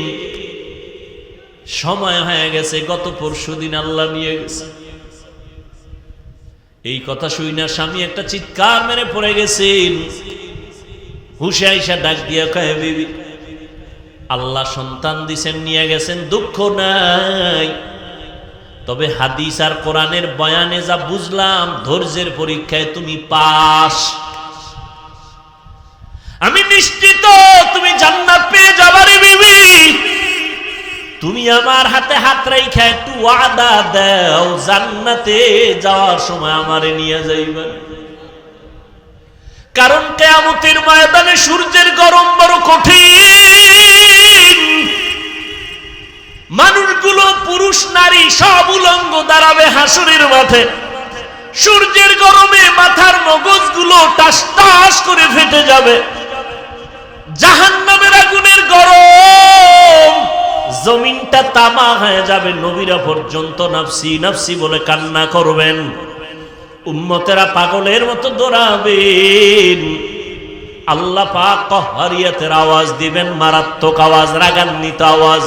সময় হয়ে গেছে, গত পরশুদিন আল্লাহ নিয়ে গেছে। এই কথা শুই না স্বামী একটা চিৎকার মেরে পড়ে গেছেন। হুশে আইসা ডাক দিয়া কয়, বিবি, আল্লাহ সন্তান দিছেন, নিয়ে গেছেন, দুঃখ নাই। তবে হাদিস আর কোরআনের বয়ানে যা বুঝলাম, ধৈর্যের পরীক্ষায় তুমি পাস। আমি নিশ্চিত তুমি জান্নাত পেয়ে যাবারে বিবি। তুমি আমার হাতে হাত রাইখা একটু ওয়াদা দাও, জান্নাতে যাওয়ার সময় আমারে নিয়ে যাইবেন। কারণ কিয়ামতের ময়দানে সূর্যের গরম বড় কঠিন। মানুষগুলো, পুরুষ নারী সব উলঙ্গ দাঁড়াবে হাসরের মাঠে। সূর্যের গরমে মাথার মগজগুলো টাস টাস করে ফেটে যাবে। জাহান্নামের আগুনের গরম, জমিনটা তামা হয়ে যাবে। নবীরা পর্যন্ত নাফসি নাফসি বলে কান্না করবেন। উম্মতেরা পাগলের মতো দৌড়াবেন, আল্লাহ পাক কহরিয়াতের আওয়াজ দিবেন, মারাত্মক আওয়াজ, রাগান্বিত আওয়াজ।